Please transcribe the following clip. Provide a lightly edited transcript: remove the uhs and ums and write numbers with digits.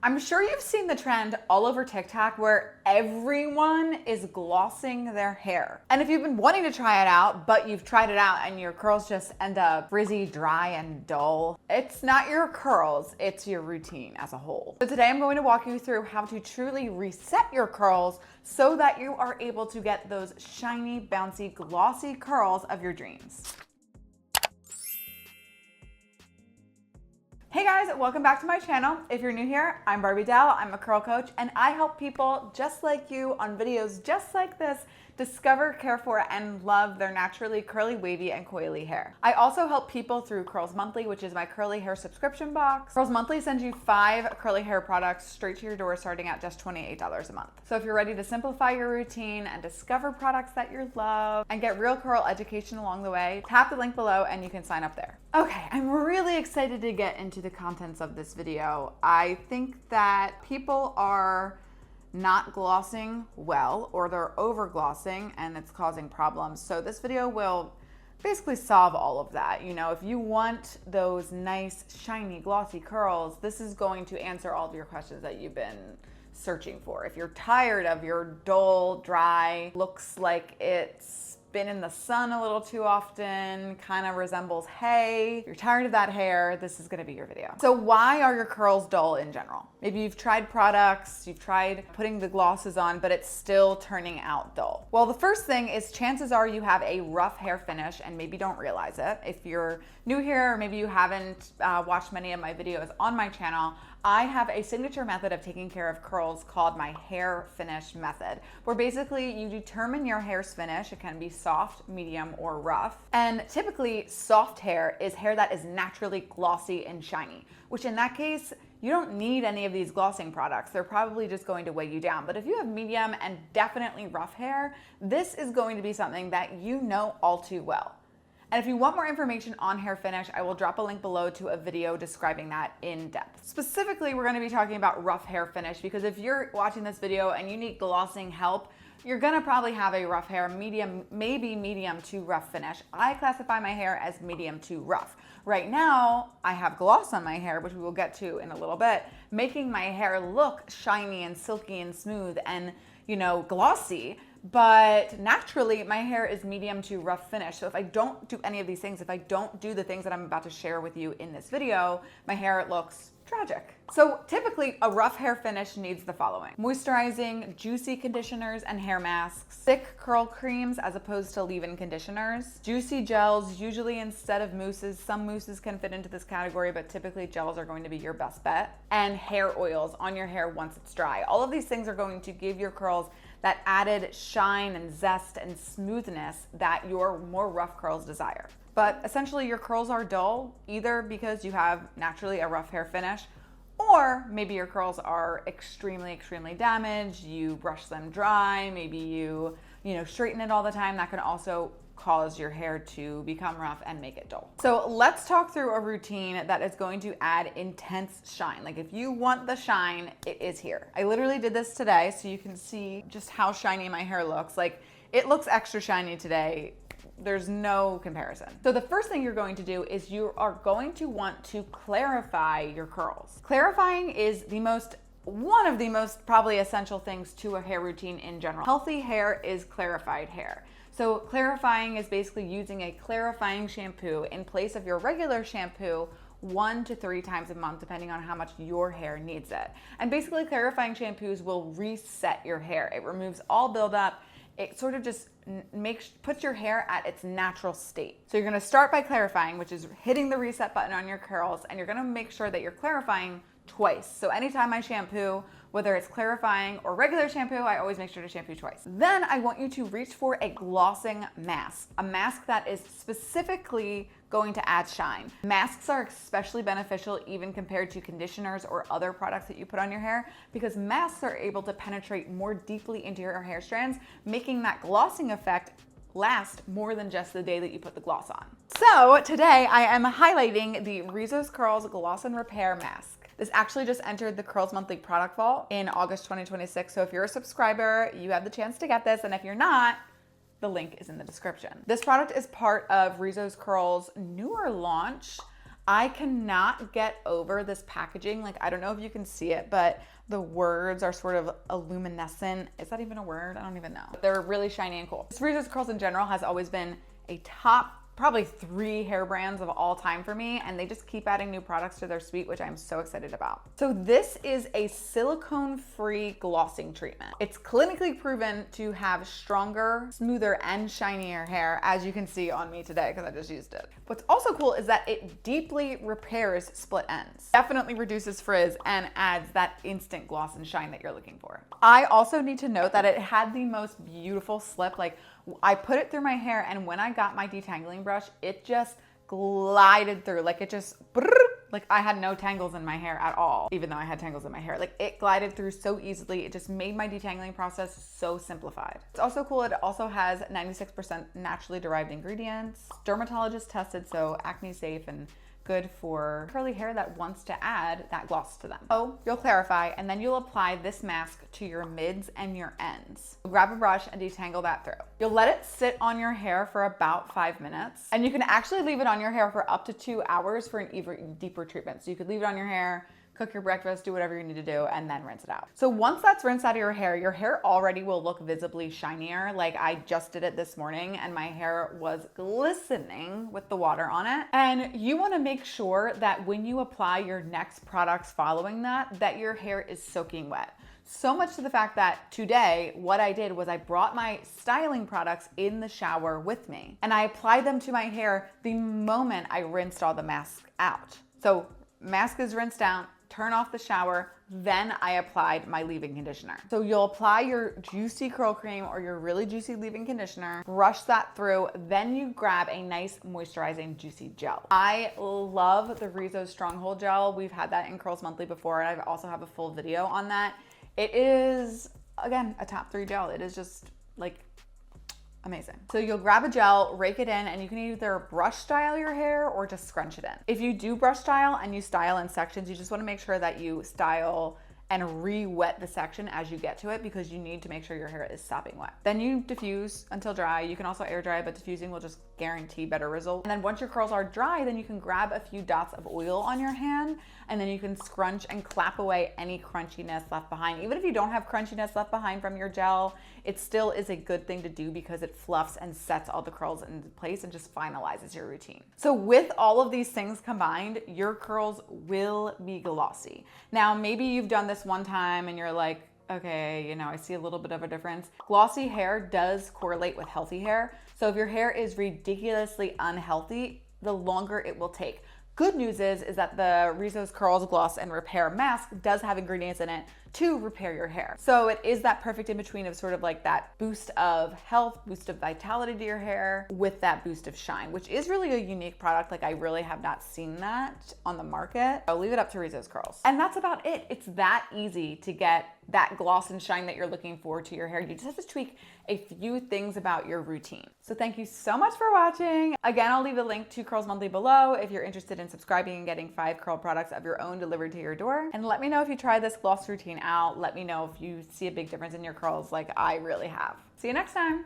I'm sure you've seen the trend all over TikTok where everyone is glossing their hair. And if you've been wanting to try it out, but you've tried it out and your curls just end up frizzy, dry, and dull, it's not your curls, it's your routine as a whole. So today I'm going to walk you through how to truly reset your curls so that you are able to get those shiny, bouncy, glossy curls of your dreams. Hey guys, welcome back to my channel. If you're new here, I'm Barbie Dell. I'm a curl coach and I help people just like you on videos just like this discover, care for, and love their naturally curly, wavy, and coily hair. I also help people through Curls Monthly, which is my curly hair subscription box. Curls Monthly sends you 5 curly hair products straight to your door starting at just $28 a month. So if you're ready to simplify your routine and discover products that you love and get real curl education along the way, tap the link below and you can sign up there. Okay, I'm really excited to get into the contents of this video. I think that people are not glossing well, or they're over glossing and it's causing problems. So this video will basically solve all of that. You know, if you want those nice, shiny, glossy curls, this is going to answer all of your questions that you've been searching for. If you're tired of your dull, dry, looks like it's been in the sun a little too often, kind of resembles hay, if you're tired of that hair, this is gonna be your video. So why are your curls dull in general? Maybe you've tried products, you've tried putting the glosses on, but it's still turning out dull. Well, the first thing is chances are you have a rough hair finish and maybe don't realize it. If you're new here, or maybe you haven't watched many of my videos on my channel, I have a signature method of taking care of curls called my hair finish method, where basically you determine your hair's finish. It can be soft, medium, or rough. And typically soft hair is hair that is naturally glossy and shiny, which in that case, you don't need any of these glossing products. They're probably just going to weigh you down. But if you have medium and definitely rough hair, this is going to be something that you know all too well. And if you want more information on hair finish, I will drop a link below to a video describing that in depth. Specifically, we're gonna be talking about rough hair finish because if you're watching this video and you need glossing help, you're gonna probably have a rough hair, medium, maybe medium to rough finish. I classify my hair as medium to rough. Right now, I have gloss on my hair, which we will get to in a little bit, making my hair look shiny and silky and smooth and, you know, glossy. But naturally, my hair is medium to rough finish. So if I don't do any of these things, if I don't do the things that I'm about to share with you in this video, my hair looks tragic. So typically a rough hair finish needs the following: moisturizing, juicy conditioners and hair masks, thick curl creams as opposed to leave-in conditioners, juicy gels, usually instead of mousses. Some mousses can fit into this category, but typically gels are going to be your best bet, and hair oils on your hair once it's dry. All of these things are going to give your curls that added shine and zest and smoothness that your more rough curls desire. But essentially your curls are dull either because you have naturally a rough hair finish, or maybe your curls are extremely, extremely damaged. You brush them dry, maybe you straighten it all the time. That can also cause your hair to become rough and make it dull. So let's talk through a routine that is going to add intense shine. Like if you want the shine, it is here. I literally did this today so you can see just how shiny my hair looks. Like it looks extra shiny today. There's no comparison. So the first thing you're going to do is you are going to want to clarify your curls. Clarifying is one of the most probably essential things to a hair routine in general. Healthy hair is clarified hair. So clarifying is basically using a clarifying shampoo in place of your regular shampoo 1 to 3 times a month, depending on how much your hair needs it. And basically clarifying shampoos will reset your hair. It removes all buildup. It sort of just puts your hair at its natural state. So you're gonna start by clarifying, which is hitting the reset button on your curls, and you're gonna make sure that you're clarifying twice. So anytime I shampoo, whether it's clarifying or regular shampoo, I always make sure to shampoo twice. Then I want you to reach for a glossing mask, a mask that is specifically going to add shine. Masks are especially beneficial even compared to conditioners or other products that you put on your hair, because masks are able to penetrate more deeply into your hair strands, making that glossing effect last more than just the day that you put the gloss on. So today I am highlighting the Rizos Curls Gloss and Repair Mask. This actually just entered the Curls Monthly product vault in August 2026. So if you're a subscriber, you have the chance to get this. And if you're not, the link is in the description. This product is part of Rizos Curls' newer launch I cannot get over this packaging. Like, I don't know if you can see it, but the words are sort of illuminescent. Is that even a word? I don't even know. They're really shiny and cool. Rizos curls in general has always been a top probably 3 hair brands of all time for me, and they just keep adding new products to their suite, which I'm so excited about. So this is a silicone-free glossing treatment. It's clinically proven to have stronger, smoother, and shinier hair, as you can see on me today, because I just used it. What's also cool is that it deeply repairs split ends. Definitely reduces frizz and adds that instant gloss and shine that you're looking for. I also need to note that it had the most beautiful slip. Like, I put it through my hair, and when I got my detangling brush, it just glided through. Like, it just, like, I had no tangles in my hair at all, even though I had tangles in my hair. Like, it glided through so easily. It just made my detangling process so simplified. It's also cool. It also has 96% naturally derived ingredients, dermatologist tested, so acne safe and good for curly hair that wants to add that gloss to them. So you'll clarify, and then you'll apply this mask to your mids and your ends. Grab a brush and detangle that through. You'll let it sit on your hair for about 5 minutes, and you can actually leave it on your hair for up to 2 hours for an even deeper treatment. So you could leave it on your hair, cook your breakfast, do whatever you need to do, and then rinse it out. So once that's rinsed out of your hair already will look visibly shinier. Like, I just did it this morning and my hair was glistening with the water on it. And you wanna make sure that when you apply your next products following that, that your hair is soaking wet. So much to the fact that today, what I did was I brought my styling products in the shower with me, and I applied them to my hair the moment I rinsed all the masks out. So mask is rinsed out, turn off the shower, then I applied my leave-in conditioner. So you'll apply your juicy curl cream or your really juicy leave-in conditioner, brush that through, then you grab a nice moisturizing juicy gel. I love the Rizos Stronghold Gel. We've had that in Curls Monthly before, and I also have a full video on that. It is, again, a top 3 gel. It is just like amazing. So you'll grab a gel, rake it in, and you can either brush style your hair or just scrunch it in. If you do brush style and you style in sections, you just wanna make sure that you style and re-wet the section as you get to it, because you need to make sure your hair is sopping wet. Then you diffuse until dry. You can also air dry, but diffusing will just guarantee better result. And then once your curls are dry, then you can grab a few dots of oil on your hand, and then you can scrunch and clap away any crunchiness left behind. Even if you don't have crunchiness left behind from your gel, it still is a good thing to do because it fluffs and sets all the curls into place and just finalizes your routine. So with all of these things combined, your curls will be glossy. Now, maybe you've done this one time and you're like, okay, you know, I see a little bit of a difference. Glossy hair does correlate with healthy hair. So if your hair is ridiculously unhealthy, the longer it will take. Good news is that the Rizos Curls Gloss and Repair Mask does have ingredients in it to repair your hair. So it is that perfect in between of sort of like that boost of health, boost of vitality to your hair with that boost of shine, which is really a unique product. Like, I really have not seen that on the market. I'll leave it up to Rizos Curls. And that's about it. It's that easy to get that gloss and shine that you're looking for to your hair. You just have to tweak a few things about your routine. So thank you so much for watching. Again, I'll leave a link to Curls Monthly below if you're interested in subscribing and getting 5 curl products of your own delivered to your door. And let me know if you try this gloss routine out. Let me know if you see a big difference in your curls like I really have. See you next time.